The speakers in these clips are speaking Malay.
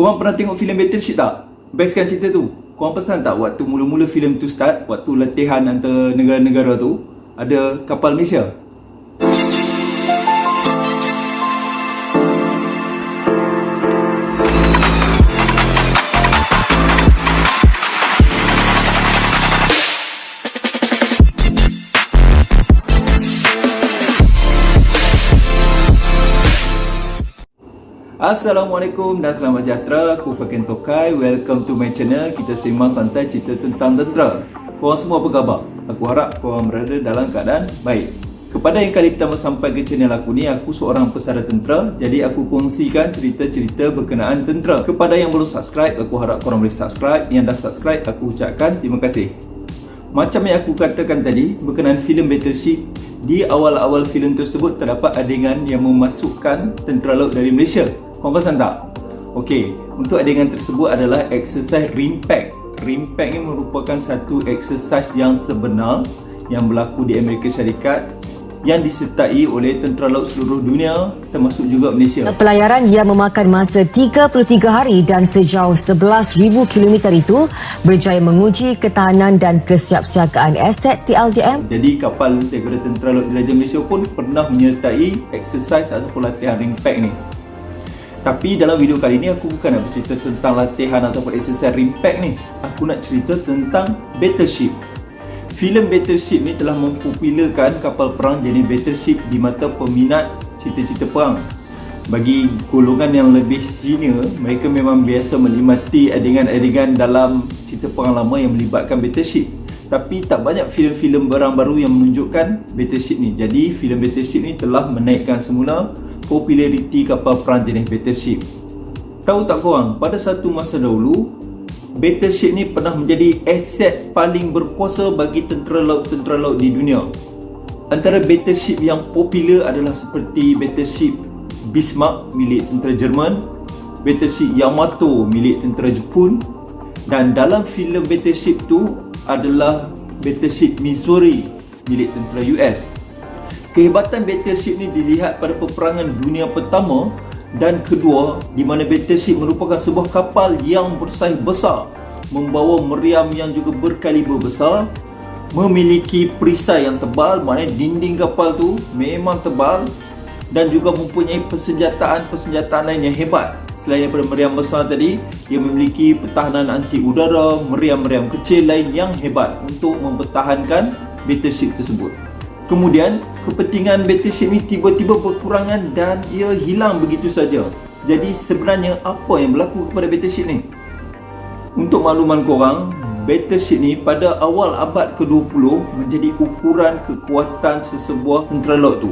Korang pernah tengok filem Battleship tak? Best kan cerita tu? Korang perasan tak waktu mula-mula filem tu start, waktu latihan antara negara-negara tu, ada kapal Malaysia? Assalamualaikum dan selamat sejahtera. Aku Fakin Tokai. Welcome to my channel. Kita sembang santai cerita tentang tentera. Korang semua apa khabar? Aku harap korang berada dalam keadaan baik. Kepada yang kali pertama sampai ke channel aku ni, aku seorang pesara tentera. Jadi aku kongsikan cerita-cerita berkenaan tentera. Kepada yang belum subscribe, aku harap korang boleh subscribe. Yang dah subscribe, aku ucapkan terima kasih. Macam yang aku katakan tadi berkenaan filem Battleship, di awal-awal filem tersebut terdapat adegan yang memasukkan tentera laut dari Malaysia. Korang perasan tak? Okey, untuk adegan tersebut adalah exercise RIMPAC. RIMPAC ni merupakan satu exercise yang sebenar yang berlaku di Amerika Syarikat yang disertai oleh tentera laut seluruh dunia termasuk juga Malaysia. Pelayaran yang memakan masa 33 hari dan sejauh 11,000 km itu berjaya menguji ketahanan dan kesiapsiagaan aset TLDM. Jadi kapal daripada tentera laut Diraja Malaysia pun pernah menyertai exercise ataupun latihan RIMPAC ni. Tapi dalam video kali ni aku bukan nak bercerita tentang latihan ataupun exercise RIMPAC ni. Aku nak cerita tentang Battleship. Filem Battleship ni telah mempopularkan kapal perang jenis Battleship di mata peminat cerita-cerita perang. Bagi golongan yang lebih senior, mereka memang biasa menikmati adegan-adegan dalam cerita perang lama yang melibatkan Battleship. Tapi tak banyak filem-filem perang baru yang menunjukkan Battleship ni. Jadi filem Battleship ni telah menaikkan semula populariti kapal perang jenis Battleship. Tahu tak korang, pada satu masa dahulu Battleship ni pernah menjadi aset paling berkuasa bagi tentera laut di dunia. Antara Battleship yang popular adalah seperti Battleship Bismarck milik tentera Jerman, Battleship Yamato milik tentera Jepun, dan dalam filem Battleship tu adalah Battleship Missouri milik tentera US. Kehebatan Battleship ni dilihat pada peperangan dunia pertama dan kedua, di mana Battleship merupakan sebuah kapal yang bersaiz besar, membawa meriam yang juga berkaliber besar, memiliki perisai yang tebal, maknanya dinding kapal tu memang tebal, dan juga mempunyai persenjataan lain yang hebat. Selain daripada meriam besar tadi, ia memiliki pertahanan anti udara, meriam-meriam kecil lain yang hebat untuk mempertahankan Battleship tersebut. Kemudian, kepentingan Battleship ni tiba-tiba berkurangan dan ia hilang begitu saja. Jadi sebenarnya apa yang berlaku kepada Battleship ni? Untuk makluman korang, Battleship ni pada awal abad ke-20 menjadi ukuran kekuatan sesebuah tentera laut tu.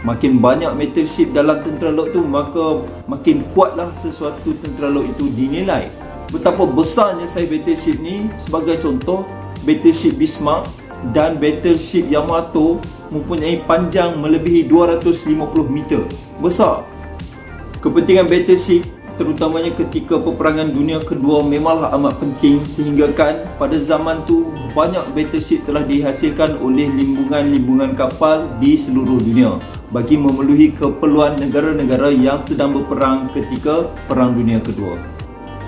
Makin banyak battleship dalam tentera laut tu, maka makin kuatlah sesuatu tentera laut itu dinilai. Betapa besarnya saiz Battleship ni, sebagai contoh, Battleship Bismarck dan Battleship Yamato mempunyai panjang melebihi 250 meter. Besar. Kepentingan Battleship terutamanya ketika peperangan dunia kedua memanglah amat penting, sehingga kan pada zaman tu banyak Battleship telah dihasilkan oleh limbungan-limbungan kapal di seluruh dunia bagi memenuhi keperluan negara-negara yang sedang berperang ketika Perang Dunia Kedua.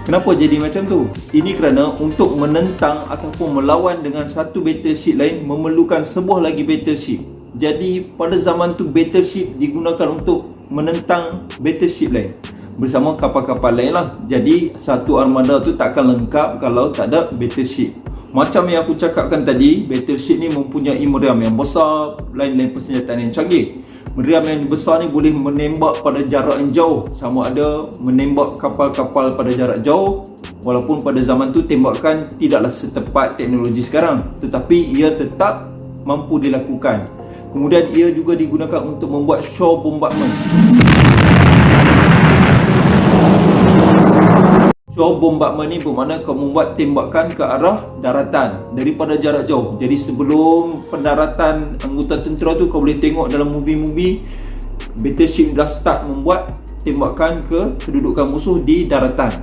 Kenapa jadi macam tu? Ini kerana untuk menentang ataupun melawan dengan satu battleship lain memerlukan sebuah lagi battleship. Jadi pada zaman tu battleship digunakan untuk menentang battleship lain bersama kapal-kapal lain lah. Jadi satu armada tu takkan lengkap kalau tak ada battleship. Macam yang aku cakapkan tadi, battleship ni mempunyai meriam yang besar, lain-lain persenjataan yang canggih. Meriam yang besar ni boleh menembak pada jarak yang jauh, sama ada menembak kapal-kapal pada jarak jauh, walaupun pada zaman tu tembakan tidaklah setepat teknologi sekarang, tetapi ia tetap mampu dilakukan. Kemudian ia juga digunakan untuk membuat shore bombardment. Shore bombardment ni bermakna kau membuat tembakan ke arah daratan daripada jarak jauh. Jadi sebelum pendaratan anggota tentera tu, kau boleh tengok dalam movie-movie Battleship dah start membuat tembakan ke kedudukan musuh di daratan.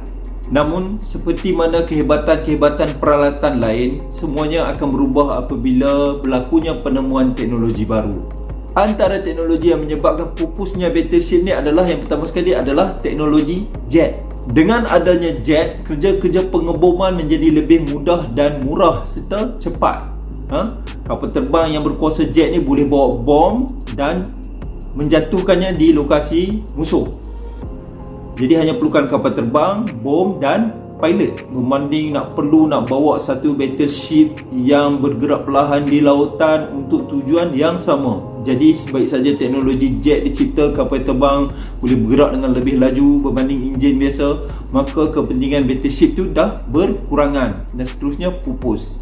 Namun seperti mana kehebatan-kehebatan peralatan lain, semuanya akan berubah apabila berlakunya penemuan teknologi baru. Antara teknologi yang menyebabkan pupusnya battleship ni adalah, yang pertama sekali adalah teknologi jet. Dengan adanya jet, kerja-kerja pengeboman menjadi lebih mudah dan murah serta cepat. Kapal terbang yang berkuasa jet ni boleh bawa bom dan menjatuhkannya di lokasi musuh. Jadi hanya perlukan kapal terbang, bom dan pilot, berbanding perlu nak bawa satu battleship yang bergerak perlahan di lautan untuk tujuan yang sama. Jadi sebaik saja teknologi jet dicipta, kapal terbang boleh bergerak dengan lebih laju berbanding enjin biasa, maka kepentingan battleship tu dah berkurangan dan seterusnya pupus.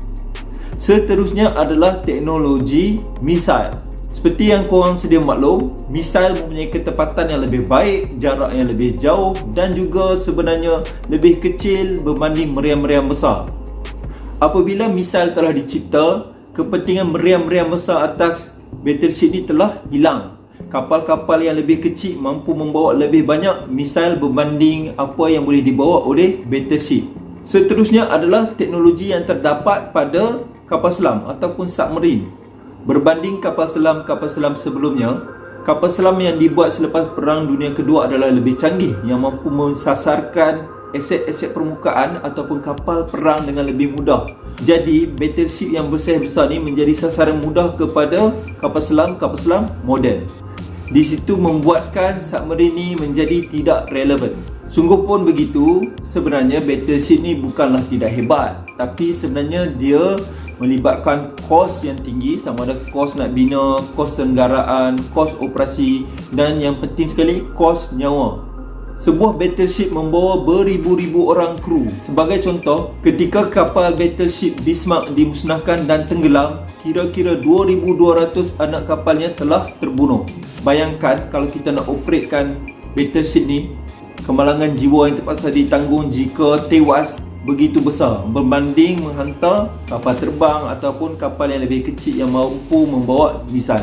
Seterusnya adalah teknologi misil. Seperti yang korang sedia maklum, misil mempunyai ketepatan yang lebih baik, jarak yang lebih jauh dan juga sebenarnya lebih kecil berbanding meriam-meriam besar. Apabila misil telah dicipta, kepentingan meriam-meriam besar atas battleship ni telah hilang. Kapal-kapal yang lebih kecil mampu membawa lebih banyak misil berbanding apa yang boleh dibawa oleh battleship. Seterusnya adalah teknologi yang terdapat pada kapal selam ataupun submarine. Berbanding kapal selam sebelumnya, kapal selam yang dibuat selepas Perang Dunia Kedua adalah lebih canggih, yang mampu mensasarkan aset-aset permukaan ataupun kapal perang dengan lebih mudah. Jadi battleship yang besar-besar ni menjadi sasaran mudah kepada kapal selam moden. Di situ membuatkan submarine ni menjadi tidak relevan. Sungguh pun begitu, sebenarnya battleship ni bukanlah tidak hebat, tapi sebenarnya dia melibatkan kos yang tinggi, sama ada kos nak bina, kos senggaraan, kos operasi dan yang penting sekali kos nyawa. Sebuah battleship membawa beribu-ribu orang kru. Sebagai contoh, ketika kapal battleship Bismarck dimusnahkan dan tenggelam, kira-kira 2,200 anak kapalnya telah terbunuh. Bayangkan kalau kita nak operatekan battleship ni, kemalangan jiwa yang terpaksa ditanggung jika tewas begitu besar berbanding menghantar kapal terbang ataupun kapal yang lebih kecil yang mampu membawa misil.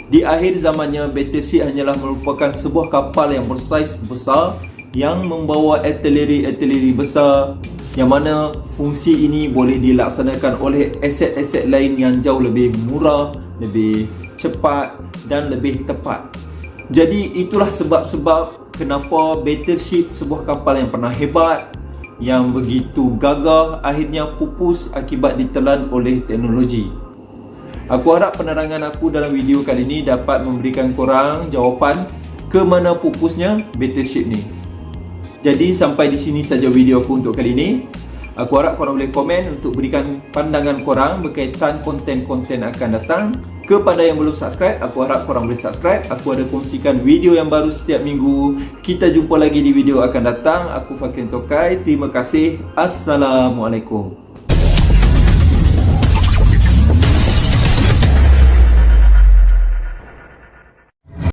Di akhir zamannya, battleship hanyalah merupakan sebuah kapal yang bersaiz besar yang membawa artileri besar, yang mana fungsi ini boleh dilaksanakan oleh aset-aset lain yang jauh lebih murah, lebih cepat dan lebih tepat. Jadi itulah sebab-sebab kenapa battleship, sebuah kapal yang pernah hebat, yang begitu gagah, akhirnya pupus akibat ditelan oleh teknologi. Aku harap penerangan aku dalam video kali ini dapat memberikan korang jawapan ke mana pupusnya battleship ni. Jadi sampai di sini saja video aku untuk kali ini. Aku harap korang boleh komen untuk berikan pandangan korang berkaitan konten-konten akan datang. Kepada yang belum subscribe, aku harap korang boleh subscribe. Aku ada kongsikan video yang baru setiap minggu. Kita jumpa lagi di video akan datang. Aku Fakir Tokai. Terima kasih. Assalamualaikum.